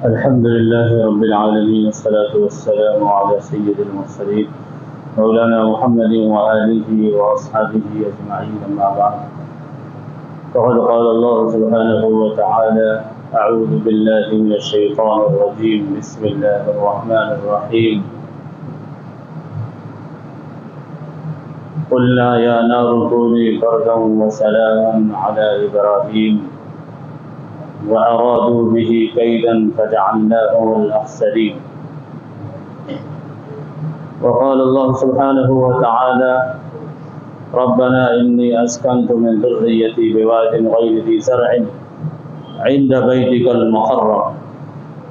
الحمد لله رب العالمين، والصلاة والسلام على سيد المرسلين مولانا محمد وآله وأصحابه أجمعين، أما بعد. فقد قال الله سبحانه وتعالى: أعوذ بالله من الشيطان الرجيم، بسم الله الرحمن الرحيم. قلنا يا نار كوني بردا وسلاما على إبراهيم وأرادوا به كيدا فجعلناهم الأخسرين. وقال الله سبحانه وتعالى: ربنا إني أسكنت من ذريتي بواد غير ذي زرع عند بيتك المحرم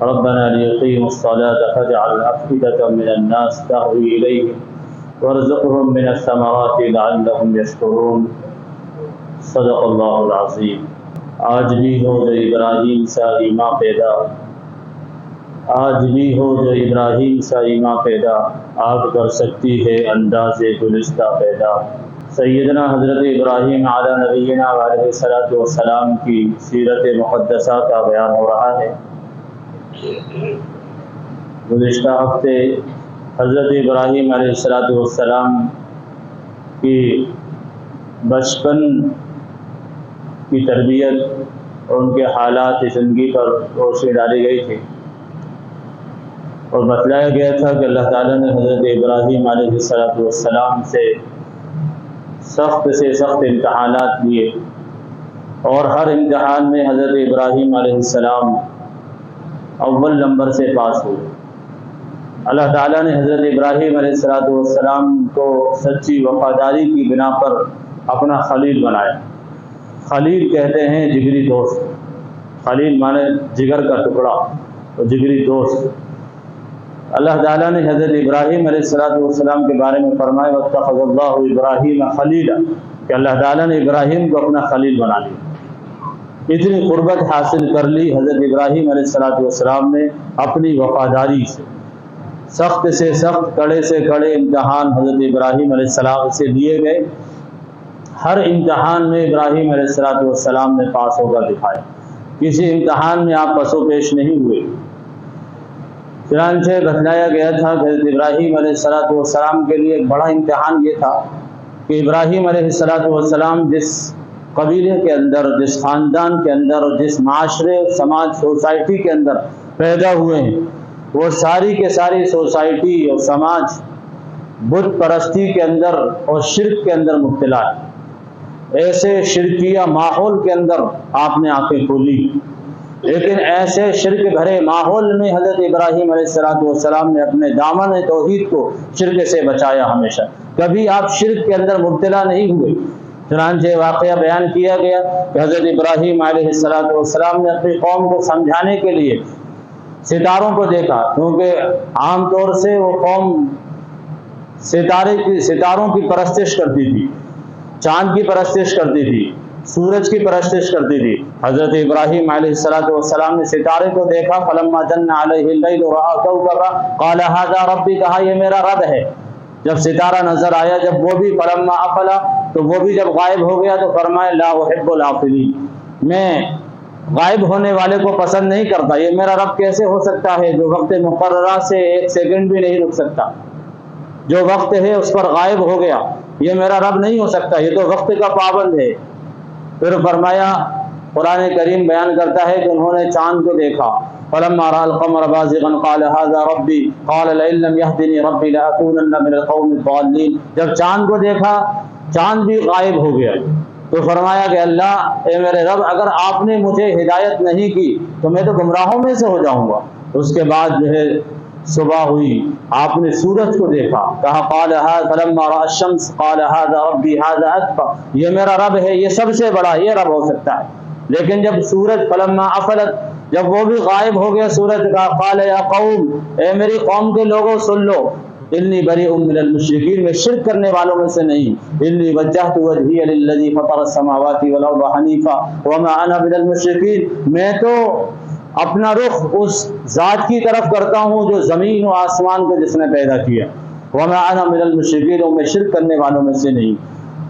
ربنا ليقيموا الصلاة فاجعل أفئدة من الناس تهوي إليهم وارزقهم من الثمرات لعلهم يشكرون. صدق اللہ العظیم. آج بھی ہو جو ابراہیم سا ایماں پیدا، آج بھی ہو جو ابراہیم سا ایماں پیدا، آگ کر سکتی ہے انداز گلستہ پیدا. سیدنا حضرت ابراہیم علی نبینا علیہ الصلوۃ والسلام کی سیرت مقدسہ کا بیان ہو رہا ہے. گزشتہ ہفتے حضرت ابراہیم علیہ الصلوۃ والسلام کی بچپن کی تربیت اور ان کے حالات زندگی پر روشنی ڈالی گئی تھی، اور بتلایا گیا تھا کہ اللہ تعالیٰ نے حضرت ابراہیم علیہ الصلوۃ والسلام سے سخت امتحانات لیے، اور ہر امتحان میں حضرت ابراہیم علیہ السلام اول نمبر سے پاس ہوئے. اللہ تعالیٰ نے حضرت ابراہیم علیہ الصلوۃ والسلام کو سچی وفاداری کی بنا پر اپنا خلیل بنایا. خلیل کہتے ہیں جگری دوست. خلیل مانے جگر کا ٹکڑا، اور جگری دوست. اللہ تعالیٰ نے حضرت ابراہیم علیہ الصلوۃ والسلام کے بارے میں فرمایا: واتخذ اللہ ابراہیم خلیلا، کہ اللہ تعالیٰ نے ابراہیم کو اپنا خلیل بنا لیا. اتنی قربت حاصل کر لی حضرت ابراہیم علیہ الصلوۃ والسلام نے اپنی وفاداری سے. سخت سے سخت، کڑے سے کڑے امتحان حضرت ابراہیم علیہ السلام سے لیے گئے. ہر امتحان میں ابراہیم علیہ الصلوۃ والسلام نے پاس ہو کر دکھایا. کسی امتحان میں آپ پسو پیش نہیں ہوئے. چنانچہ بتلایا گیا تھا کہ حضرت ابراہیم علیہ الصلوۃ والسلام کے لیے ایک بڑا امتحان یہ تھا کہ ابراہیم علیہ الصلوۃ والسلام جس قبیلے کے اندر، جس خاندان کے اندر، اور جس معاشرے، سماج، سوسائٹی کے اندر پیدا ہوئے ہیں، وہ ساری کے ساری سوسائٹی اور سماج بت پرستی کے اندر اور شرک کے اندر مبتلا ہے. ایسے شرکیہ ماحول کے اندر آپ نے آنکھیں کھولی، لیکن ایسے شرک بھرے ماحول میں حضرت ابراہیم علیہ الصلوۃ والسلام نے اپنے دامن توحید کو شرک سے بچایا. ہمیشہ کبھی آپ شرک کے اندر مبتلا نہیں ہوئے. چنانچہ واقعہ بیان کیا گیا کہ حضرت ابراہیم علیہ الصلوۃ والسلام نے اپنی قوم کو سمجھانے کے لیے ستاروں کو دیکھا، کیونکہ عام طور سے وہ قوم ستاروں کی پرستش کرتی تھی، چاند کی پرستش کرتی تھی، سورج کی پرستش کرتی تھی. حضرت ابراہیم علیہ الصلوۃ والسلام نے ستارے کو دیکھا. فلما جن علیہ اللیل رأى کوكبا قال هذا ربی، کہا یہ میرا رب ہے. جب ستارہ نظر آیا، جب وہ بھی فلما افلا، تو وہ بھی جب غائب ہو گیا، تو فرمایا لا احب الافلین، میں غائب ہونے والے کو پسند نہیں کرتا. یہ میرا رب کیسے ہو سکتا ہے جو وقت مقررہ سے ایک سیکنڈ بھی نہیں رک سکتا، جو وقت ہے اس پر غائب ہو گیا. یہ میرا رب نہیں ہو سکتا، یہ تو وقت کا پابند ہے. پھر فرمایا، قرآن کریم بیان کرتا ہے کہ انہوں نے چاند کو دیکھا. فلما رأى القمر بازغا قال هذا ربي قال لئن لم يهدني ربي لأكونن من القوم الضالين. جب چاند کو دیکھا، چاند بھی غائب ہو گیا. تو فرمایا کہ اللہ، اے میرے رب، اگر آپ نے مجھے ہدایت نہیں کی تو میں تو گمراہوں میں سے ہو جاؤں گا. اس کے بعد جو ہے صبح ہوئی، آپ نے سورج کو دیکھا، کہا قال فلما رأى الشمس قال هذا ربي هذا اکبر، یہ میرا رب ہے، یہ سب سے بڑا، یہ رب ہو سکتا ہے. لیکن جب سورج فلما افلت، جب وہ بھی غائب ہو گیا سورج کا، قال یا قوم، اے میری قوم کے لوگوں سن لو، انی بریء من المشرکین، میں شرک کرنے والوں میں سے نہیں. انی وجہت وجہی للذی فطر السماوات والارض حنیفا وما انا من المشرکین، میں تو اپنا رخ اس ذات کی طرف کرتا ہوں جو زمین و آسمان کو جس نے پیدا کیا. وما انا من المشرکین، میں شرک کرنے والوں میں سے نہیں.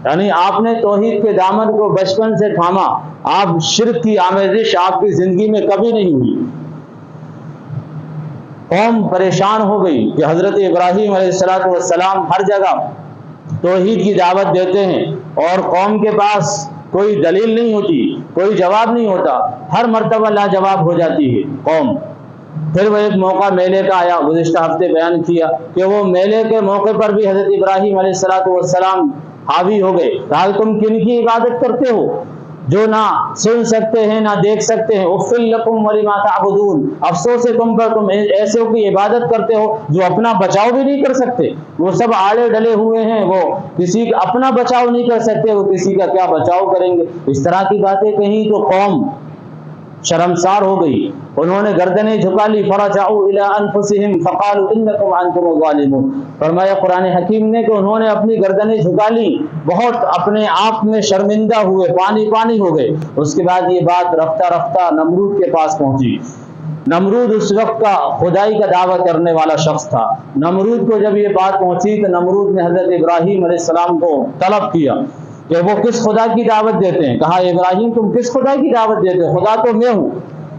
یعنی آپ نے توحید کے دامن کو بچپن سے تھاما، آپ شرک کی آمیزش آپ کی زندگی میں کبھی نہیں ہوئی. قوم پریشان ہو گئی کہ حضرت ابراہیم علیہ السلام ہر جگہ توحید کی دعوت دیتے ہیں اور قوم کے پاس کوئی دلیل نہیں ہوتی، کوئی جواب نہیں ہوتا، ہر مرتبہ لاجواب ہو جاتی ہے قوم۔ پھر وہ ایک موقع میلے کا آیا، گزشتہ ہفتے بیان کیا کہ وہ میلے کے موقع پر بھی حضرت ابراہیم علیہ السلام حاوی ہو گئے، کہا تم کن کی عبادت کرتے ہو جو نہ سن سکتے ہیں نہ دیکھ سکتے ہیں، اف لکم ولما تعبدون، افسوس ہے تم پر، تم ایسے کی عبادت کرتے ہو جو اپنا بچاؤ بھی نہیں کر سکتے۔ وہ سب آڑے ڈلے ہوئے ہیں، وہ کسی کا اپنا بچاؤ نہیں کر سکتے، وہ کسی کا کیا بچاؤ کریں گے۔ اس طرح کی باتیں کہیں تو قوم شرمسار ہو گئی، انہوں نے گردنیں جھکا لی، فرجعوا الی انفسہم فقالوا انکم انتم الظالمون۔ فرمایا قرآن حکیم نے کہ انہوں نے اپنی گردنیں جھکا لی، بہت اپنے آپ میں شرمندہ ہوئے، پانی ہو گئے۔ اس کے بعد یہ بات رفتہ رفتہ نمرود کے پاس پہنچی۔ نمرود اس وقت کا خدائی کا دعویٰ کرنے والا شخص تھا۔ نمرود کو جب یہ بات پہنچی تو نمرود نے حضرت ابراہیم علیہ السلام کو طلب کیا کہ وہ کس خدا کی دعوت دیتے ہیں۔ کہا ابراہیم تم کس خدا کی دعوت دیتے ہو؟ خدا تو میں ہوں۔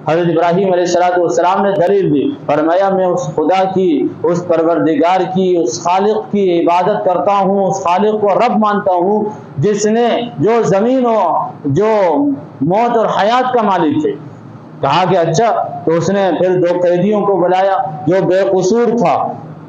حضرت ابراہیم علیہ السلام نے دلیل دی، فرمایا میں اس خدا کی، اس پروردگار کی، اس خالق کی عبادت کرتا ہوں، اس خالق کو رب مانتا ہوں جس نے جو زمین و جو موت اور حیات کا مالک ہے۔ کہا کہ اچھا، تو اس نے پھر 2 قیدیوں کو بلایا، جو بے قصور تھا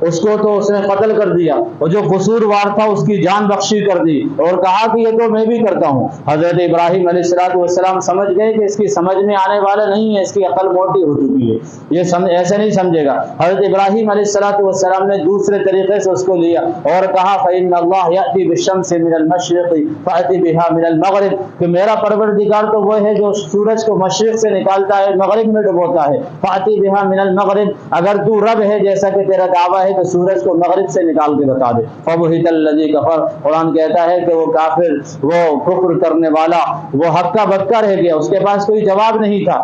اس کو تو اس نے قتل کر دیا، اور جو قصوروار تھا اس کی جان بخشی کر دی، اور کہا کہ یہ تو میں بھی کرتا ہوں۔ حضرت ابراہیم علیہ السلام سمجھ گئے کہ اس کی سمجھ میں آنے والا نہیں ہے، اس کی عقل موٹی ہو چکی ہے، یہ ایسے نہیں سمجھے گا۔ حضرت ابراہیم علیہ السلام نے دوسرے طریقے سے اس کو لیا اور کہا فإن اللہ یأتی بالشمس من المشرق فأتی بها من المغرب، کہ میرا پروردگار تو وہ ہے جو سورج کو مشرق سے نکالتا ہے مغرب میں ڈبوتا ہے، فأتی بها من المغرب، اگر تو رب ہے جیسا کہ تیرا دعویٰ ہے تو سورج کو مغرب سے نکال کے بتا دے۔ فبہت الذی کفر، قرآن کہتا ہے کہ وہ کافر، وہ کفر کرنے والا، وہ ہکا بکا رہ گیا، اس کے پاس کوئی جواب نہیں تھا۔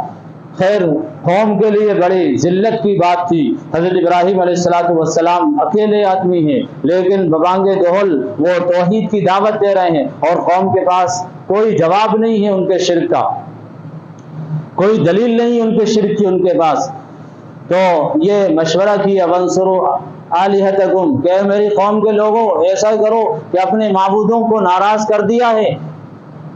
خیر قوم کے لیے بڑی ذلت کی بات تھی، حضرت ابراہیم علیہ السلام اکیلے آدمی ہیں لیکن ببانگ دہل وہ توحید کی دعوت دے رہے ہیں اور قوم کے پاس کوئی جواب نہیں ہے ان کے شرک کا، کوئی دلیل نہیں ان کے شرک کی ان کے پاس۔ تو یہ مشورہ کیا وانصروا آلہتکم، کہ میری قوم کے لوگوں ایسا کرو کہ اپنے معبودوں کو ناراض کر دیا ہے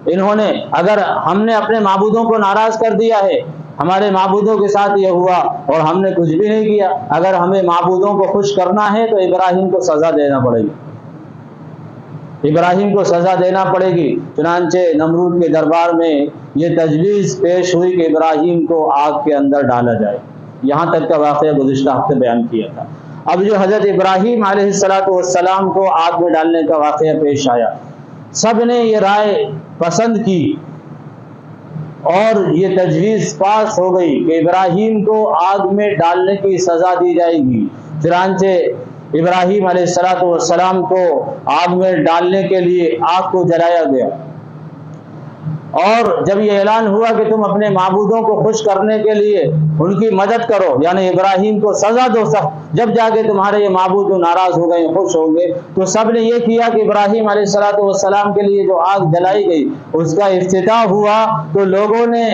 انہوں نے، اگر ہم نے اپنے معبودوں کو ناراض کر دیا ہے، ہمارے معبودوں کے ساتھ یہ ہوا اور ہم نے کچھ بھی نہیں کیا، اگر ہمیں معبودوں کو خوش کرنا ہے تو ابراہیم کو سزا دینا پڑے گی، ابراہیم کو سزا دینا پڑے گی۔ چنانچہ نمرود کے دربار میں یہ تجویز پیش ہوئی کہ ابراہیم کو آگ کے اندر ڈالا جائے۔ یہاں تک کا واقعہ گزشتہ ہفتے بیان کیا تھا۔ اب جو حضرت ابراہیم علیہ السلام کو آگ میں ڈالنے کا واقعہ پیش آیا، سب نے یہ رائے پسند کی اور یہ تجویز پاس ہو گئی کہ ابراہیم کو آگ میں ڈالنے کی سزا دی جائے گی۔ چنانچہ ابراہیم علیہ السلام کو آگ میں ڈالنے کے لیے آگ کو جلایا گیا، اور جب یہ اعلان ہوا کہ تم اپنے معبودوں کو خوش کرنے کے لیے ان کی مدد کرو، یعنی ابراہیم کو سزا دو سخت، جب جا کے تمہارے یہ معبود ناراض ہو گئے خوش ہوں گے، تو سب نے یہ کیا کہ ابراہیم علیہ السلام کے لیے جو آگ جلائی گئی اس کا افتتاح ہوا تو لوگوں نے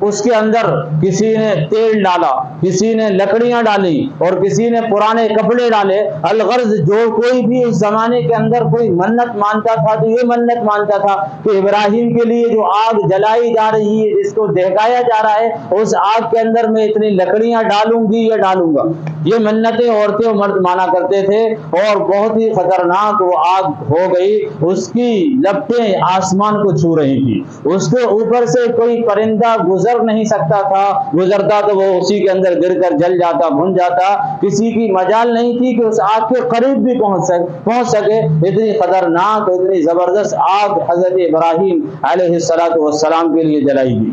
اس کے اندر کسی نے تیل ڈالا، کسی نے لکڑیاں ڈالی اور کسی نے پرانے کپڑے ڈالے۔ الغرض جو کوئی بھی اس زمانے کے اندر کوئی منت مانتا تھا تو یہ منت مانتا تھا کہ ابراہیم کے لیے جو آگ جلائی جا رہی ہے، جس کو دہکایا جا رہا ہے، اس آگ کے اندر میں اتنی لکڑیاں ڈالوں گی یا ڈالوں گا۔ یہ منتیں عورتیں اور مرد مانا کرتے تھے، اور بہت ہی خطرناک وہ آگ ہو گئی، اس کی لپٹیں آسمان کو چھو رہی تھی، اس کے اوپر سے کوئی پرندہ گزر نہیں سکتا تھا، گزرتا تو وہ اسی کے اندر گر کر جل جاتا، بھن جاتا، کسی کی مجال نہیں تھی کہ اس آگ کے قریب بھی پہنچ سکے۔ اتنی خطرناک، اتنی زبردست آگ حضرت ابراہیم علیہ السلام کے لیے جلائی گئی۔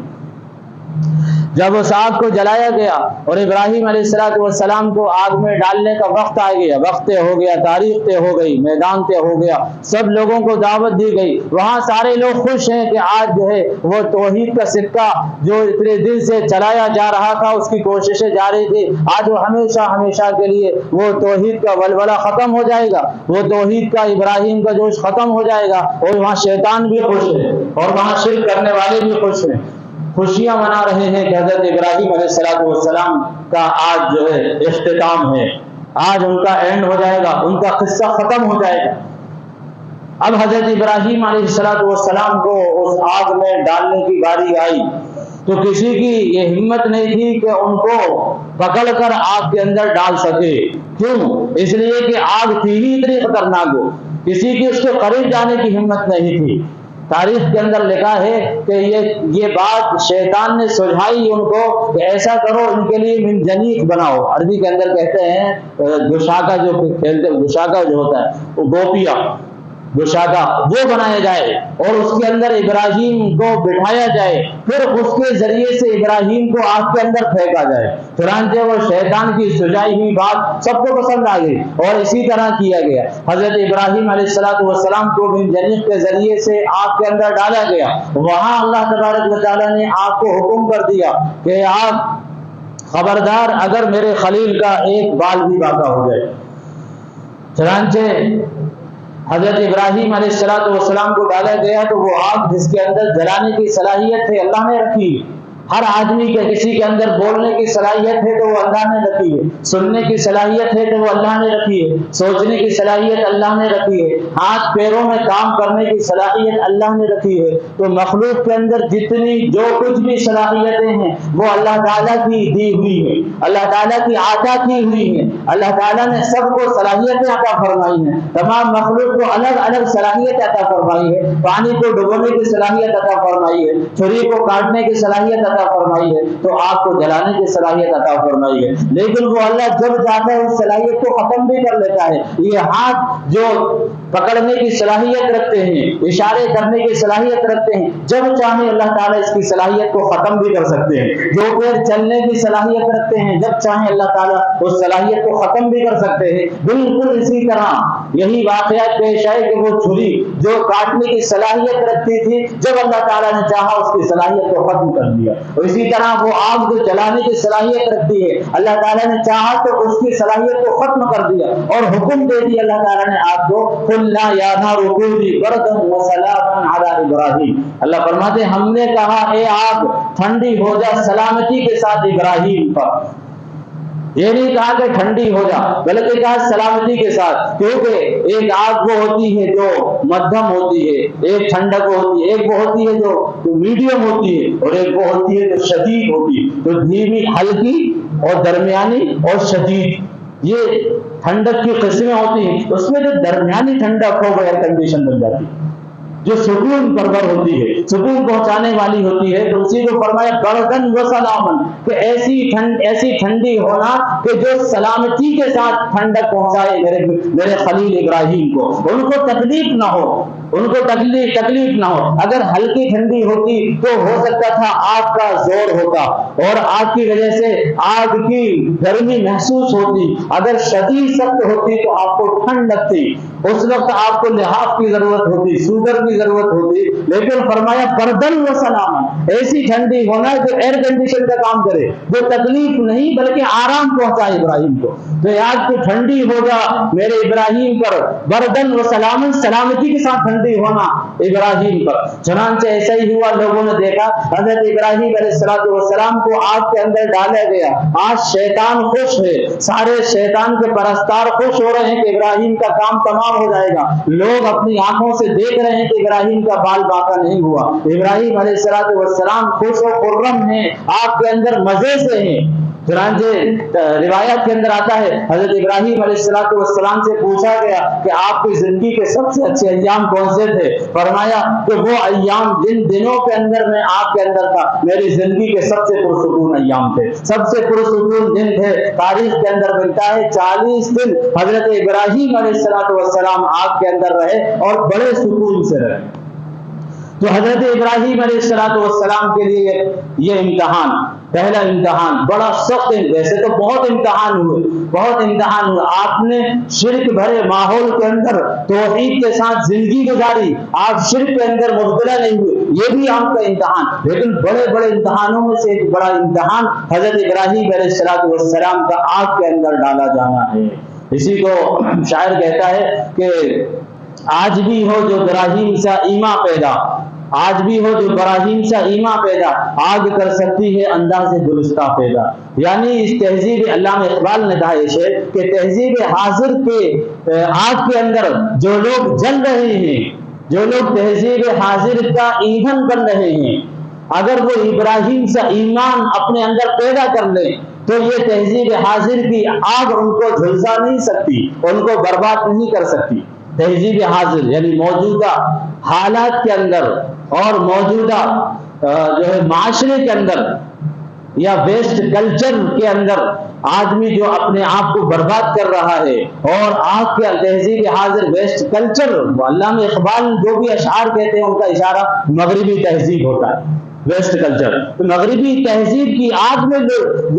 جب اس آگ کو جلایا گیا اور ابراہیم علیہ السلام کو آگ میں ڈالنے کا وقت آ گیا، وقت طے ہو گیا، تاریخ طے ہو گئی، میدان طے ہو گیا، سب لوگوں کو دعوت دی گئی، وہاں سارے لوگ خوش ہیں کہ آج جو ہے وہ توحید کا سکہ جو اتنے دن سے چلایا جا رہا تھا، اس کی کوششیں جاری تھی، آج وہ ہمیشہ ہمیشہ کے لیے وہ توحید کا ولولہ ختم ہو جائے گا، وہ توحید کا ابراہیم کا جوش ختم ہو جائے گا، اور وہاں شیطان بھی خوش ہے اور وہاں شرک کرنے والے بھی خوش ہیں۔ خوشیاں منا رہے ہیں کہ حضرت ابراہیم علیہ السلام کا آج جو ہے اختتام ہے، آج ان کا اینڈ ہو جائے گا، ان کا قصہ ختم ہو جائے گا۔ اب حضرت ابراہیم علیہ السلام کو اس آگ میں ڈالنے کی باری آئی تو کسی کی یہ ہمت نہیں تھی کہ ان کو پکڑ کر آگ کے اندر ڈال سکے۔ کیوں؟ اس لیے کہ آگ تھی ہی اتنی خطرناک، ہو کسی کی اس کے قریب جانے کی ہمت نہیں تھی۔ تاریخ کے اندر لکھا ہے کہ یہ بات شیطان نے سجھائی ان کو کہ ایسا کرو، ان کے لیے من جنیق بناؤ، عربی کے اندر کہتے ہیں گشاکا، جو کھیلتے گشاکا جو ہوتا ہے وہ گوپیا گشاکا، وہ بنایا جائے اور اس کے اندر ابراہیم کو بٹھایا جائے، پھر اس کے ذریعے سے ابراہیم کو آگ کے اندر پھینکا جائے۔ چنانچہ وہ شیطان کی سجائی ہوئی بات سب کو پسند آ گئی اور اسی طرح کیا گیا۔ حضرت ابراہیم علیہ السلام کو من جنیق کے ذریعے سے آگ کے اندر ڈالا گیا۔ وہاں اللہ تبارک و تعالیٰ نے آگ کو حکم کر دیا کہ آگ خبردار، اگر میرے خلیل کا ایک بال بھی باقی ہو جائے۔ چنانچہ حضرت ابراہیم علیہ السلام کو ڈالا گیا تو وہ آگ جس کے اندر جلانے کی صلاحیت ہے اللہ نے رکھی ہے۔ ہر آدمی کے کسی کے اندر بولنے کی صلاحیت ہے تو وہ اللہ نے رکھی ہے، سننے کی صلاحیت ہے تو وہ اللہ نے رکھی ہے، سوچنے کی صلاحیت اللہ نے رکھی ہے، ہاتھ پیروں میں کام کرنے کی صلاحیت اللہ نے رکھی ہے۔ تو مخلوق کے اندر جتنی جو کچھ بھی صلاحیتیں ہیں وہ اللہ تعالیٰ کی دی ہوئی ہیں، اللہ تعالیٰ کی عطا کی ہوئی ہیں۔ اللہ تعالیٰ نے سب کو صلاحیتیں عطا فرمائی ہیں، تمام مخلوق کو الگ الگ صلاحیت عطا فرمائی ہے۔ پانی کو ڈبونے کی صلاحیت عطا فرمائی ہے، چھری کو کاٹنے کی صلاحیت عطا فرمائی ہے، تو آگ کو جلانے کی صلاحیت عطا فرمائی ہے۔ لیکن وہ اللہ جب چاہتا ہے اس صلاحیت کو ختم بھی کر لیتا ہے۔ یہ ہاتھ جو پکڑنے کی صلاحیت رکھتے ہیں، اشارے کرنے کی صلاحیت رکھتے ہیں، جب چاہے اللہ تعالیٰ اس کی صلاحیت کو ختم بھی کر سکتے ہیں۔ جو پیر چلنے کی صلاحیت رکھتے ہیں، جب چاہے اللہ تعالیٰ اس صلاحیت کو ختم بھی کر سکتے ہیں۔ بالکل اسی طرح یہی واقعات پیش آئے کہ وہ چھری جو کاٹنے کی صلاحیت رکھتی تھی، جب اللہ تعالیٰ نے چاہا اس کی صلاحیت کو ختم کر دیا۔ اسی طرح وہ آگ جو جلانے کی صلاحیت رکھتی ہے، اللہ تعالیٰ نے چاہا تو اس کی صلاحیت کو ختم کر دیا اور حکم دے دیا اللہ تعالیٰ نے آگ کو، قلنا یا نار کونی بردا وسلاما علی ابراہیم۔ اللہ فرماتے ہیں ہم نے کہا اے آگ ٹھنڈی ہو جا سلامتی کے ساتھ ابراہیم پر۔ یہ نہیں کہا کہ ٹھنڈی ہو جا، بلکہ کہا سلامتی کے ساتھ، کیونکہ ایک آگ وہ ہوتی ہے جو مدھم ہوتی ہے، ایک ٹھنڈک ہوتی ہے، ایک وہ ہوتی ہے جو میڈیم ہوتی ہے، اور ایک وہ ہوتی ہے جو شدید ہوتی ہے۔ تو دھیمی، ہلکی اور درمیانی اور شدید، یہ ٹھنڈک کی قسمیں ہوتی ہیں۔ اس میں جو درمیانی ٹھنڈک ہو وہ ایئر کنڈیشن بن جاتی ہے، جو سکون پرور ہوتی ہے، سکون پہنچانے والی ہوتی ہے۔ تو اسی کو فرمایا بردن و سلامن، کہ ایسی ٹھنڈی ہونا کہ جو سلامتی کے ساتھ ٹھنڈک پہنچائے میرے خلیل ابراہیم کو، ان کو تکلیف نہ ہو، ان کو تکلیف نہ ہو۔ اگر ہلکی ٹھنڈی ہوتی تو ہو سکتا تھا آگ کا زور ہوتا اور آگ کی وجہ سے آگ کی گرمی محسوس ہوتی۔ اگر شدید سخت ہوتی تو آپ کو ٹھنڈ لگتی، اس وقت آپ کو لحاف کی ضرورت ہوتی، سوٹر کی ضرورت ہوتی۔ لیکن فرمایا بردن و سلامن، ایسی ٹھنڈی ہونا جو ایئر کنڈیشن کا کام کرے، جو تکلیف نہیں بلکہ آرام پہنچائے ابراہیم کو۔ تو آج تو ٹھنڈی ہو جا میرے ابراہیم پر، بردن و سلامن، سلامتی کے ساتھ ٹھنڈی ہونا ابراہیم پر۔ چنانچہ ایسا ہی ہوا، لوگوں نے دیکھا حضرت ابراہیم علیہ السلام کو آگ کے اندر ڈالا گیا۔ آج شیطان خوش ہے، سارے شیطان کے پرستار خوش ہو رہے ہیں کہ ابراہیم کا کام تمام ہو جائے گا۔ لوگ اپنی آنکھوں سے دیکھ رہے ہیں کہ ابراہیم کا بال باقی نہیں ہوا۔ ابراہیم علیہ السلام خوش و خرم ہیں، آگ کے اندر مزے سے ہیں۔ چنانچہ روایت کے اندر آتا ہے حضرت ابراہیم علیہ السلام سے پوچھا گیا کہ آپ کی زندگی کے سب سے اچھے ایام کون سے تھے؟ فرمایا کہ وہ ایام جن دنوں کے اندر میں آپ کے اندر تھا، میری زندگی کے سب سے پرسکون ایام تھے، سب سے پرسکون دن تھے۔ تاریخ کے اندر ملتا ہے 40 دن حضرت ابراہیم علیہ السلام آگ کے اندر رہے اور بڑے سکون سے رہے۔ تو حضرت ابراہیم علیہ السلام کے لیے یہ امتحان، پہلا امتحان بڑا سخت ہے۔ ویسے تو بہت امتحان ہوئے، آپ نے شرک بھرے ماحول کے اندر توحید کے ساتھ زندگی گزاری، آپ شرک کے اندر مبتلا نہیں ہوئے، یہ بھی آپ کا امتحان۔ لیکن بڑے بڑے امتحانوں میں سے ایک بڑا امتحان حضرت ابراہیم علیہ السلام کا آگ کے اندر ڈالا جانا ہے۔ اسی کو شاعر کہتا ہے کہ آج بھی ہو جو ابراہیم سا ایما پیدا، آج بھی ہو جو ابراہیم سے ایمان پیدا، آگ کر سکتی ہے انداز گلستہ پیدا. یعنی اس تہذیب علامہ اقبال نے کہا ہے کہ تہذیب حاضر کے آگ کے اندر جو لوگ جل رہے ہیں، جو لوگ تہذیب حاضر کا ایندھن بن رہے ہیں، اگر وہ ابراہیم سے ایمان اپنے اندر پیدا کر لیں تو یہ تہذیب حاضر کی آگ ان کو جھلسا نہیں سکتی، ان کو برباد نہیں کر سکتی. تہذیب حاضر یعنی موجودہ حالات کے اندر اور موجودہ جو ہے معاشرے کے اندر یا ویسٹ کلچر کے اندر آدمی جو اپنے آپ کو برباد کر رہا ہے، اور آج کے تہذیب حاضر ویسٹ کلچر، علامہ اقبال جو بھی اشعار کہتے ہیں ان کا اشارہ مغربی تہذیب ہوتا ہے، ویسٹ کلچر. مغربی تہذیب کی آگ میں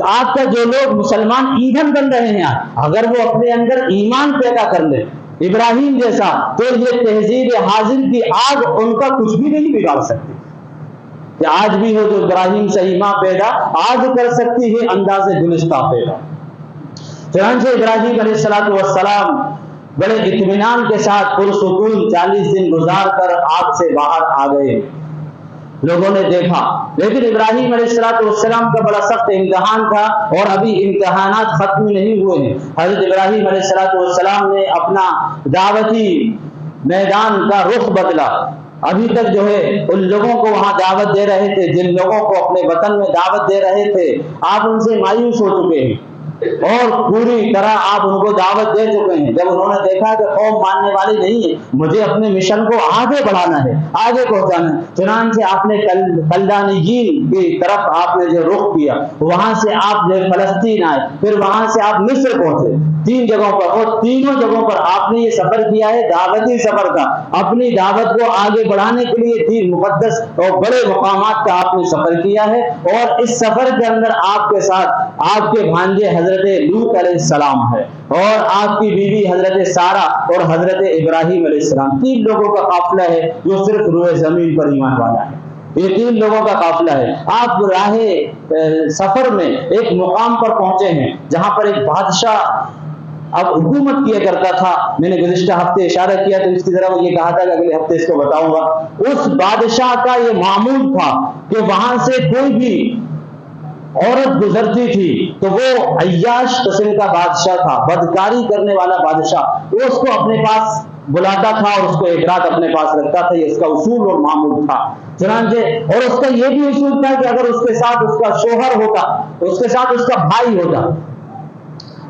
آج کا جو لوگ مسلمان ایندھن بن رہے ہیں، اگر وہ اپنے اندر ایمان پیدا کر لیں ابراہیم جیسا، تو یہ تہذیب حاضر کی آگ ان کا کچھ بھی نہیں بگاڑ سکتی. کہ آج بھی ہو جو ابراہیم سے ایمان پیدا، آگ کر سکتی ہے انداز گلستہ پیدا. چنانچہ ابراہیم علیہ السلام بڑے اطمینان کے ساتھ پرسکون 40 دن گزار کر آگ سے باہر آ گئے. لوگوں نے دیکھا، لیکن ابراہیم علیہ السلام کا بڑا سخت امتحان تھا اور ابھی امتحانات ختم نہیں ہوئے ہیں. حضرت ابراہیم علیہ السلام نے اپنا دعوتی میدان کا رخ بدلا. ابھی تک جو ہے ان لوگوں کو وہاں دعوت دے رہے تھے، جن لوگوں کو اپنے وطن میں دعوت دے رہے تھے، آپ ان سے مایوس ہو چکے ہیں اور پوری طرح آپ ان کو دعوت دے چکے ہیں. جب انہوں نے دیکھا کہ قوم ماننے والی نہیں ہے، مجھے اپنے مشن کو آگے بڑھانا ہے، آگے پہنچانا ہے، چنانچہ آپ نے کلدانیین کی طرف آپ نے جو رخ کیا، وہاں سے آپ جو فلسطین آئے، پھر وہاں سے آپ مصر پہنچے. 3 جگہوں پر، اور تینوں جگہوں پر آپ نے یہ سفر کیا ہے دعوتی سفر کا. اپنی دعوت کو آگے بڑھانے کے لیے 3 مقدس اور بڑے مقامات کا آپ نے سفر کیا ہے. اور اس سفر کے اندر آپ کے ساتھ آپ کے بھانجے حضرت لوط علیہ السلام ہے، اور آپ کی بیوی حضرت سارہ اور حضرت ابراہیم علیہ السلام. 3 لوگوں کا قافلہ ہے جو صرف روئے زمین پر ایمان والا ہے. یہ 3 لوگوں کا قافلہ ہے. آپ راہ سفر میں ایک مقام پر پہنچے ہیں جہاں پر ایک بادشاہ اب حکومت کیا کرتا تھا. میں نے گزشتہ ہفتے اشارہ کیا تو اس کی طرح یہ کہا تھا کہ اگلے ہفتے اس کو بتاؤں گا. اس بادشاہ کا یہ معمول تھا کہ وہاں سے کوئی بھی عورت گزرتی تھی تو وہ عیاش قسم کا بادشاہ تھا، بدکاری کرنے والا بادشاہ، وہ اس کو اپنے پاس بلاتا تھا اور اس کو ایک رات اپنے پاس رکھتا تھا. یہ اس کا اصول اور معمول تھا. چنانچہ اور اس کا یہ بھی اصول تھا کہ اگر اس کے ساتھ اس کا شوہر ہوتا، اس کے ساتھ اس کا بھائی ہوتا،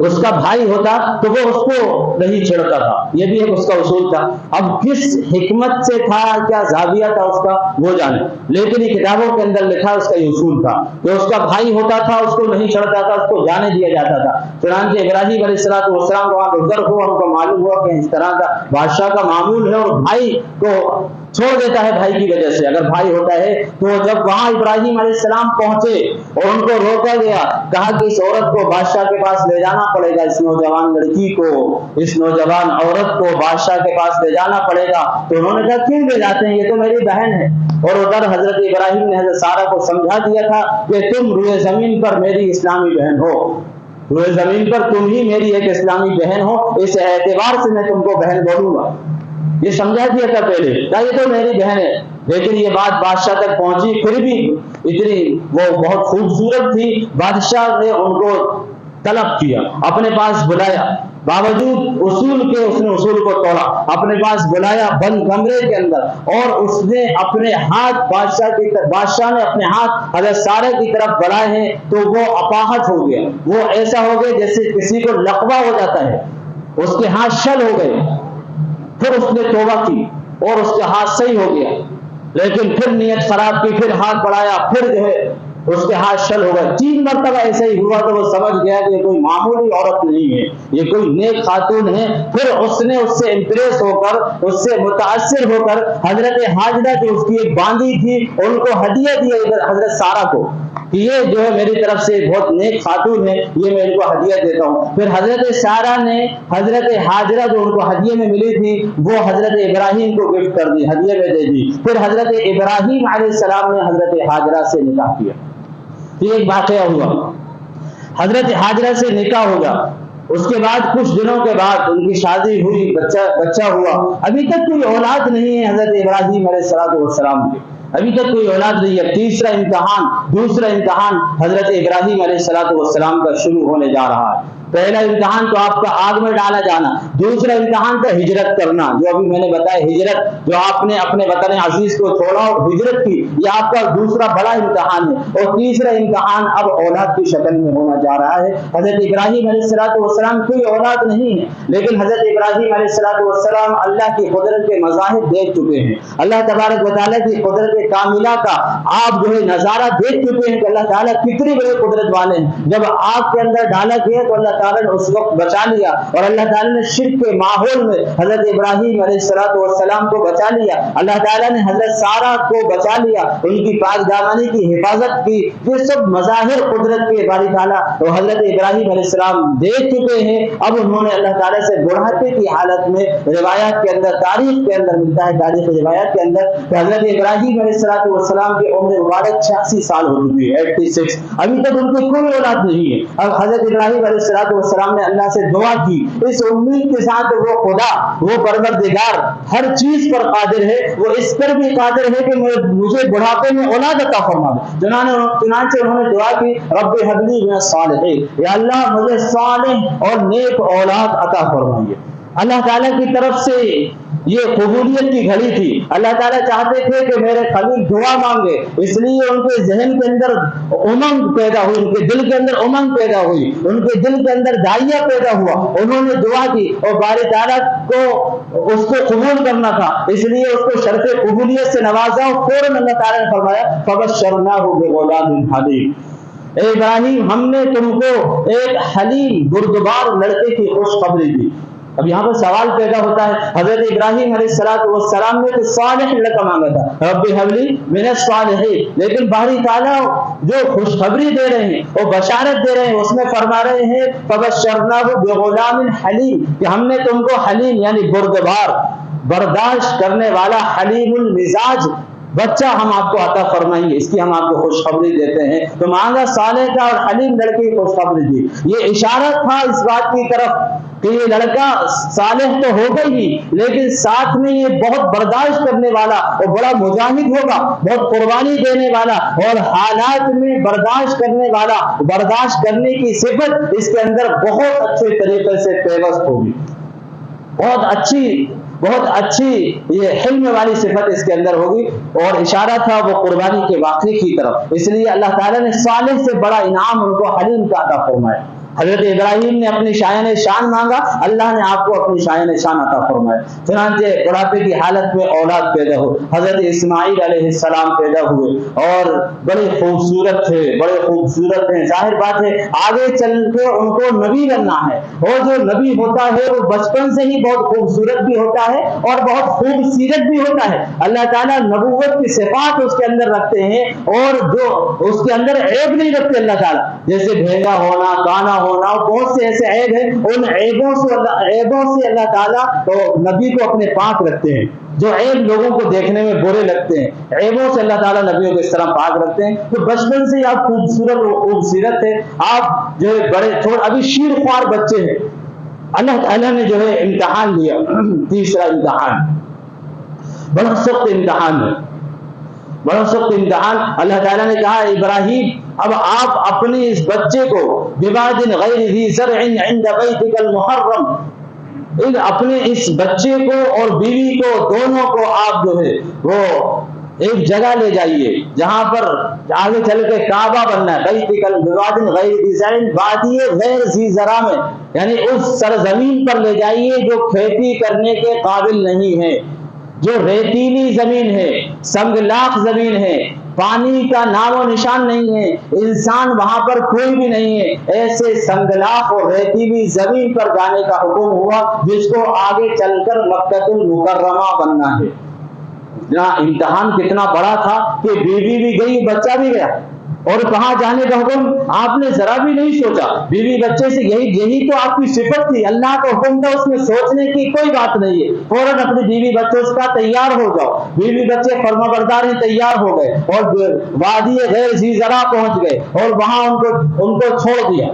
اس کا بھائی ہوتا تو وہ اس کو نہیں چھڑتا تھا. یہ بھی ایک اس کا اصول تھا. اب کس حکمت سے تھا، کیا زاویہ تھا اس کا، وہ جانے، لیکن یہ کتابوں کے اندر لکھا اس کا یہ اصول تھا کہ اس کا بھائی ہوتا تھا، اس کو نہیں چھڑتا تھا، اس کو جانے دیا جاتا تھا. چنانچہ ابراہیم علیہ السلام کو وہاں گزر ہوا، ان کو معلوم ہوا کہ اس طرح کا بادشاہ کا معمول ہے اور بھائی کو چھوڑ دیتا ہے بھائی کی وجہ سے. اگر بھائی ہوتا ہے تو جب وہاں ابراہیم علیہ السلام پہنچے اور ان کو روکا گیا، کہا کہ اس عورت کو بادشاہ کے پاس لے جانا پڑے گا، اس نوجوان لڑکی کو، اس نوجوان عورت کو بادشاہ کے پاس لے جانا پڑے گا. تو انہوں نے کہا کیوں لے جاتے ہیں، یہ تو میری بہن ہے. اور ادھر حضرت ابراہیم نے حضرت سارہ کو سمجھا دیا تھا کہ تم روئے زمین پر میری اسلامی بہن ہو، روئے زمین پر تم ہی میری ایک اسلامی بہن ہو، اس اعتبار سے میں تم کو بہن بولوں گا. یہ سمجھا دیا تھا پہلے، یہ تو میری بہن ہے. لیکن یہ بات بادشاہ تک پہنچی، پھر بھی اتنی وہ بہت خوبصورت تھی، بادشاہ نے ان کو طلب کیا، اپنے پاس بلایا، باوجود اصول کے اس نے اصول کو توڑا، اپنے پاس بلایا بند کمرے کے اندر، اور اس نے اپنے ہاتھ بادشاہ نے اپنے ہاتھ حضرت سارہ کی طرف بڑھائے ہیں تو وہ اپاہج ہو گیا. وہ ایسا ہو گیا جیسے کسی کو لقوہ ہو جاتا ہے، اس کے ہاتھ شل ہو گئے. پھر اس نے توبہ کی اور اس کا ہاتھ صحیح ہو گیا، لیکن پھر نیت خراب کی، پھر ہاتھ بڑھایا، پھر جو ہے اس کے ہاتھ شل ہو گئے. 3 مرتبہ ایسا ہی ہوا تو وہ سمجھ گیا کہ یہ کوئی معمولی عورت نہیں ہے، یہ کوئی نیک خاتون ہے. پھر اس نے اس سے امپریس ہو کر، اس سے متاثر ہو کر حضرت حاجرہ جو اس کی ایک باندھی تھی ان کو ہدیہ دیا حضرت سارہ کو کہ یہ جو ہے میری طرف سے بہت نیک خاتون ہے، یہ میں ان کو ہدیہ دیتا ہوں. پھر حضرت سارہ نے حضرت حاجرہ جو ان کو ہدیہ میں ملی تھی وہ حضرت ابراہیم کو گفٹ کر دی، ہدیہ میں دے دی. پھر حضرت ابراہیم علیہ السلام نے حضرت حاجرہ سے نکاح کیا. یہ ایک واقعہ ہوا، حضرت حاجرہ سے نکاح ہوگا. اس کے بعد کچھ دنوں کے بعد ان کی شادی ہوئی، بچہ ہوا. ابھی تک کوئی اولاد نہیں ہے حضرت ابراہیم علیہ السلام کے. ابھی تک کوئی اولاد نہیں ہے۔ تیسرا امتحان، دوسرا امتحان حضرت ابراہیم علیہ السلام کا شروع ہونے جا رہا ہے۔ پہلا امتحان تو آپ کا آگ میں ڈالا جانا، دوسرا امتحان کا ہجرت کرنا، جو ابھی میں نے بتایا ہجرت، جو آپ نے اپنے وطن عزیز کو چھوڑا اور ہجرت کی، یہ آپ کا دوسرا بڑا امتحان ہے۔ اور تیسرا امتحان اب اولاد کی شکل میں ہونا جا رہا ہے۔ حضرت ابراہیم علیہ السلام کوئی اولاد نہیں ہے، لیکن حضرت ابراہیم علیہ السلام اللہ کی قدرت کے مظاہر دیکھ چکے ہیں، اللہ تبارک و تعالیٰ کی قدرت کاملہ کا آپ جو ہے نظارہ دیکھ چکے ہیں کہ اللہ تعالیٰ کتنی بڑے قدرت والے ہیں۔ جب آگ کے اندر ڈالا گیا تو اللہ تعالیٰ نے اس وقت بچا لیا، اور اللہ تعالیٰ نے شرک کے ماحول میں حضرت ابراہیم علیہ السلام کو بچا لیا، اللہ تعالیٰ نے حضرت سارہ کو بچا لیا، ان کی پاک دامانی کی حفاظت کی۔ یہ سب مظاہر قدرت کے باری تعالیٰ تو حضرت ابراہیم علیہ السلام دیکھ چکے ہیں۔ اب انہوں نے اللہ تعالیٰ سے بڑھاپے کی حالت میں، روایات کے اندر، تاریخ کے اندر ملتا ہے، تاریخ روایات کے اندر کہ حضرت ابراہیم علیہ السلام کی عمر مبارک 86 سال ہو چکی ہے، 86۔ ابھی تک ان کی کوئی اولاد نہیں ہے۔ اب حضرت ابراہیم علیہ السلام نے اللہ سے دعا کی اس امید کے ساتھ وہ خدا، وہ پروردگار ہر چیز پر قادر ہے، وہ اس پر بھی قادر ہے کہ مجھے بڑھاپے میں اولاد عطا فرما دے۔ چنانچہ انہوں نے دعا کی، رب هب لی من الصالحین، یا اللہ مجھے صالح اور نیک اولاد عطا فرمائیے۔ اللہ تعالیٰ کی طرف سے یہ قبولیت کی گھڑی تھی۔ اللہ تعالیٰ چاہتے تھے کہ میرے خلیل دعا مانگے، اس لیے ان کے ذہن کے اندر امنگ پیدا ہوئی، ان کے دل کے اندر امنگ پیدا ہوئی، ان کے دل کے اندر داعیہ پیدا ہوا۔ انہوں نے دعا کی اور باری تعالیٰ کو اس کو قبول کرنا تھا، اس لیے اس کو شرط قبولیت سے نوازا، اور فوراً اللہ تعالیٰ نے فرمایا فبشرناہ بغلام حلیم، اے ابراہیم ہم نے تم کو ایک حلیم بردبار لڑکے کی خوشخبری دی۔ اب یہاں پر سوال پیدا ہوتا ہے، حضرت ابراہیم علیہ السلام نے تو صالح لڑکا مانگا تھا، رب هب لی من الصالحین، لیکن باری تعالیٰ جو خوشخبری دے رہے ہیں اور بشارت دے رہے ہیں، اس میں فرما رہے ہیں فبشرناہ بغلام حلیم، کہ ہم نے تم کو حلیم یعنی بردبار، برداشت کرنے والا، حلیم المزاج بچہ ہم آپ کو عطا فرمائیں گے، اس کی ہم آپ کو خوشخبری دیتے ہیں۔ تو مانگا صالح کا اور حلیم لڑکے کی خوشخبری دی۔ یہ اشارہ تھا اس بات کی طرف کہ یہ لڑکا صالح تو ہوگا ہی، لیکن ساتھ میں یہ بہت برداشت کرنے والا اور بڑا مجاہد ہوگا، بہت قربانی دینے والا اور حالات میں برداشت کرنے والا، برداشت کرنے کی صفت اس کے اندر بہت اچھے طریقے سے پیوست ہوگی، بہت اچھی یہ حلم والی صفت اس کے اندر ہوگی، اور اشارہ تھا وہ قربانی کے واقعے کی طرف۔ اس لیے اللہ تعالیٰ نے صالح سے بڑا انعام ان کو حلیم کا عطا فرمایا۔ حضرت ابراہیم نے اپنی شایان شان مانگا، اللہ نے آپ کو اپنی شایان شان عطا فرمایا۔ چنانچہ بڑھاپے کی حالت میں اولاد پیدا ہو، حضرت اسماعیل علیہ السلام پیدا ہوئے، اور بڑے خوبصورت تھے، بڑے خوبصورت ہیں۔ ظاہر بات ہے آگے چل کے ان کو نبی بننا ہے، اور جو نبی ہوتا ہے وہ بچپن سے ہی بہت خوبصورت بھی ہوتا ہے اور بہت خوبصورت بھی ہوتا ہے۔ اللہ تعالیٰ نبوت کی صفات اس کے اندر رکھتے ہیں، اور جو اس کے اندر عیب نہیں رکھتے اللہ تعالیٰ، جیسے بھینگا ہونا، کانا ہونا، بہت سے ایسے عیب ہیں، ان عیبوں سے اللہ تعالیٰ تو نبی کو اپنے پاک رکھتے ہیں۔ جو عیب لوگوں کو دیکھنے میں برے لگتے ہیں، عیبوں سے اللہ تعالیٰ نبیوں کو اس طرح پاک رکھتے ہیں۔ تو بچپن سے ہی آپ خوبصورت تھے، آپ جو ہے بڑے ابھی شیر خوار بچے ہیں۔ اللہ تعالیٰ نے جو ہے امتحان لیا، تیسرا امتحان بڑا سخت امتحان ہے، بڑا سخت امتحان۔ اللہ تعالیٰ نے کہا ابراہیم اب آپ اپنے اس بچے کو بواد غیر ذی زرع عند بیتک المحرم، اپنے اس بچے کو اور بیوی کو دونوں کو آپ جو ہے وہ ایک جگہ لے جائیے جہاں پر آگے چل کے کعبہ بننا ہے، بیتک بواد غیر ذی زرع، وادی غیر ذی زرع میں یعنی اس سرزمین پر لے جائیے جو کھیتی کرنے کے قابل نہیں ہے، جو ریتیلی زمین ہے، سنگلاخ زمین ہے، پانی کا نام و نشان نہیں ہے، انسان وہاں پر کوئی بھی نہیں ہے، ایسے سنگلاخ اور ریتیلی زمین پر جانے کا حکم ہوا جس کو آگے چل کر مکہ المکرمہ بننا ہے۔ جہاں امتحان کتنا بڑا تھا کہ بیوی بھی گئی، بچہ بھی گیا، اور کہاں جانے کا حکم آپ نے ذرا بھی نہیں سوچا. بیوی بچے سے یہی تو آپ کی صفت تھی. اللہ کا حکم تھا, اس میں سوچنے کی کوئی بات نہیں ہے. فوراً اپنی بیوی بچوں سے کہا تیار ہو جاؤ. بیوی بچے فرمانبردار ہیں, تیار ہو گئے اور وادی غیر ذی زرع پہنچ گئے اور وہاں ان کو چھوڑ دیا.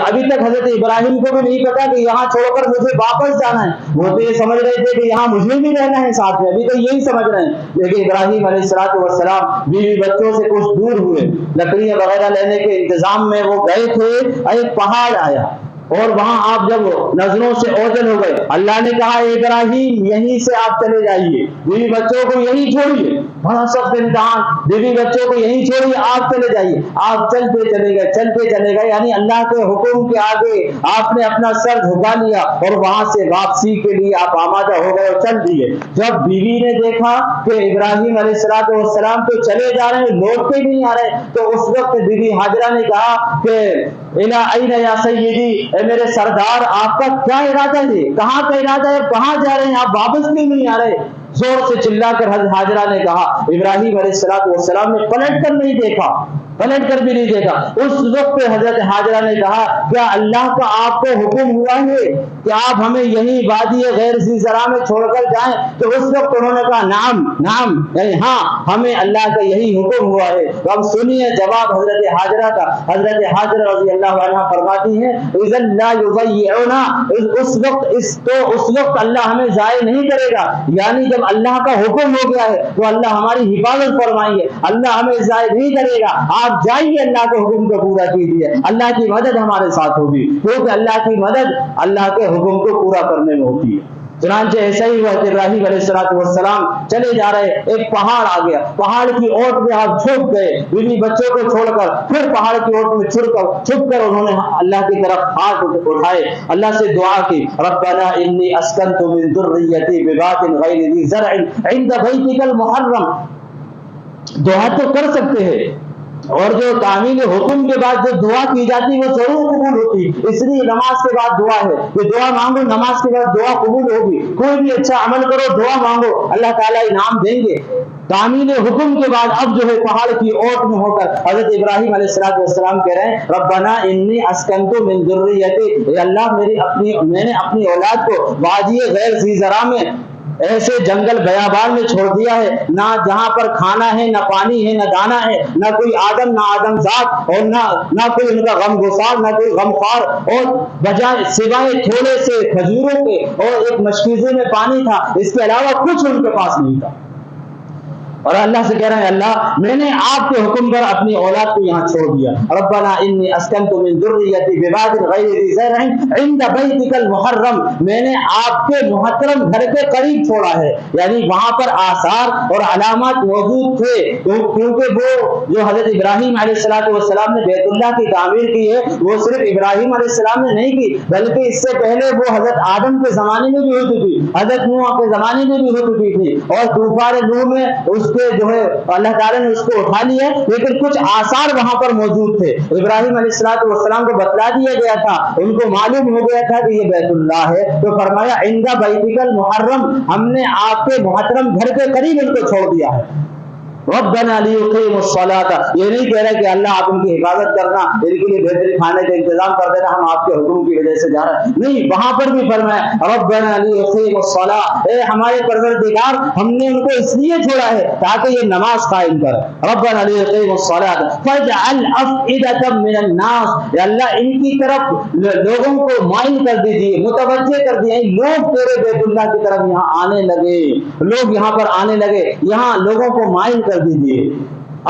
ابھی تک حضرت ابراہیم کو بھی نہیں پتا کہ یہاں چھوڑ کر مجھے واپس جانا ہے. وہ تو یہ سمجھ رہے تھے کہ یہاں مجھے بھی رہنا ہے ساتھ میں, ابھی تو یہی سمجھ رہے ہیں. لیکن ابراہیم علیہ السلام بیوی بچوں سے کچھ دور ہوئے, لکڑیاں وغیرہ لینے کے انتظام میں وہ گئے تھے. ایک پہاڑ آیا اور وہاں آپ جب نظروں سے اوجل ہو گئے, اللہ نے کہا ابراہیم یہیں سے آپ چلے جائیے, بیوی بچوں کو یہیں چھوڑیے. بڑا سخت امتحان, بیوی بچوں کو یہیں چھوڑیے, آپ چلے جائیے. آپ چلتے چلے گئے, یعنی اللہ کے حکم کے آگے آپ نے اپنا سر جھکا لیا اور وہاں سے واپسی کے لیے آپ آمادہ ہو گئے اور چل دیے. جب بیوی نے دیکھا کہ ابراہیم علیہ السلام تو چلے جا رہے ہیں, لوٹتے بھی نہیں آ رہے, تو اس وقت بیوی ہاجرہ نے کہا کہ اِلَىٰ أَيْنَ يَا سَيِّدِي, اے میرے سردار آپ کا کیا ارادہ ہے, کہاں کا ارادہ ہے, کہاں جا رہے ہیں آپ, واپس بھی نہیں آ رہے. زور سے چلا کر حضرت ہاجرہ نے کہا. ابراہیم علیہ السلام نے پلٹ کر بھی نہیں دیکھا. اس وقت حضرت ہاجرہ نے کہا کیا اللہ کا آپ کو حکم ہوا ہے کہ آپ ہمیں یہی وادی غیر ذی زرع میں چھوڑ کر جائیں؟ تو اس وقت انہوں نے کہا نعم, یعنی ہاں ہمیں اللہ کا یہی حکم ہوا ہے. تو ہم سنیے جواب حضرت ہاجرہ کا. حضرت ہاجرہ رضی اللہ عنہ فرماتی ہیں اذن لا یضیعنا, اس وقت اللہ ہمیں ضائع نہیں کرے گا. یعنی جب اللہ کا حکم ہو گیا ہے تو اللہ ہماری حفاظت فرمائیں گے, اللہ ہمیں ضائع نہیں کرے گا. آپ جائیے, اللہ کے حکم کو پورا کیجیے, اللہ کی مدد ہمارے ساتھ ہوگی, کیونکہ اللہ کی مدد اللہ کے حکم کو پورا کرنے میں ہوتی ہے. چنانچہ ایسا ہی ہوا کہ ابراہیم علیہ السلام چلے جا رہے, ایک پہاڑ آ گیا, پہاڑ کی اوٹ میں آپ چھپ گئے, بیوی بچوں کو چھوڑ کر. پھر پہاڑ کی اوٹ میں چھپ کر انہوں نے اللہ کی طرف ہاتھ اٹھائے, اللہ سے دعا کی, ربنا انی اسکنت من ذریتی بواد غیر ذی زرع عند بیتک المحرم. دعا تو کر سکتے ہیں, اور جو تعمیل حکم کے بعد جو دعا کی جاتی ہے وہ ضرور قبول ہوتی. اس لیے نماز کے بعد دعا ہے کہ دعا مانگو, نماز کے بعد دعا قبول ہوگی. کوئی بھی اچھا عمل کرو, دعا مانگو, اللہ تعالیٰ انعام دیں گے. تعمیل حکم کے بعد اب جو ہے پہاڑ کی اوٹ میں ہو کر حضرت ابراہیم علیہ السلام کہہ رہے ہیں ربنا انی اسکنت من ذریتی, اے اللہ میں نے اپنی اولاد کو وادی غیر ذی زرع میں, ایسے جنگل بیابان میں چھوڑ دیا ہے, نہ جہاں پر کھانا ہے, نہ پانی ہے, نہ دانا ہے, نہ کوئی آدم ذات, اور نہ کوئی ان کا غم گسار, نہ کوئی غمخوار, اور بجائے سوائے تھوڑے سے کھجوروں کے اور ایک مشکیزے میں پانی تھا, اس کے علاوہ کچھ ان کے پاس نہیں تھا. اور اللہ سے کہہ رہے ہیں اللہ میں نے آپ کے حکم پر اپنی اولاد کو یہاں چھوڑ دیا. ربنا انی اسکنت من ذریتی بواد غیر ذی زرع عند بیتک المحرم, میں نے آپ کے محترم گھر کے قریب چھوڑا ہے. یعنی وہاں پر آثار اور علامات موجود تھے, کیونکہ وہ جو حضرت ابراہیم علیہ السلام نے بیت اللہ کی تعمیر کی ہے وہ صرف ابراہیم علیہ السلام نے نہیں کی, بلکہ اس سے پہلے وہ حضرت آدم کے زمانے میں بھی ہو چکی, حضرت نوح کے زمانے میں بھی ہو چکی تھی, اور طوفان نوح میں اس کے جو ہے اللہ تعالیٰ نے اس کو اٹھا لیا, لیکن کچھ آثار وہاں پر موجود تھے. ابراہیم علیہ السلام کو بتلا دیا گیا تھا, ان کو معلوم ہو گیا تھا کہ یہ بیت اللہ ہے, تو فرمایا عند بیتک المحرم, ہم نے آپ کے محترم گھر کے قریب ان کو چھوڑ دیا ہے. ربنا لیقیموا الصلاۃ, یہ نہیں کہہ رہے کہ اللہ آپ ان کی حفاظت کرنا, ان کے لیے بہترین کھانے کا انتظام کر دینا, ہم آپ کے حکم کی وجہ سے جا رہے ہیں, نہیں. وہاں پر بھی فرمایا ربنا لیقیموا الصلاۃ, اے ہمارے پروردگار ہم نے ان کو اس لیے چھوڑا ہے تاکہ یہ نماز قائم کرے. ربنا لیقیموا الصلاۃ فاجعل افئدۃ من الناس, یا اللہ ان کی طرف لوگوں کو مائل کر دیجیے, متوجہ کر دیجیے, لوگ تیرے بیت اللہ کی طرف یہاں آنے لگے, لوگ یہاں پر آنے لگے, یہاں لوگوں کو مائل کر دیجیے.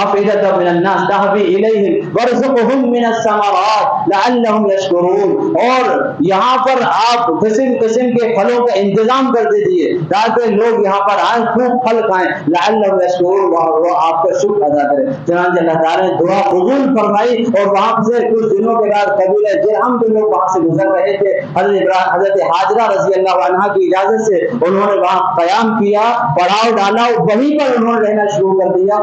افئدۃ من الناس تهوی الیہم وارزقہم من الثمرات لعلہم یشکرون, اور یہاں پر آپ قسم قسم کے پھلوں کا انتظام کر دیجیے تاکہ لوگ یہاں پر آئیں, خوب پھل کھائیں, لعلہم یشکرون, وہ آپ کا شکر ادا کریں. چنانچہ اللہ تعالیٰ نے دعا قبول فرمائی, اور وہاں سے کچھ دنوں کے بعد قبیلہ جرہم کے لوگ وہاں سے گزر رہے تھے. حضرت ہاجرہ رضی اللہ عنہا کی اجازت سے انہوں نے وہاں قیام کیا, پڑاؤ ڈالا, وہیں پر انہوں نے رہنا شروع کر دیا,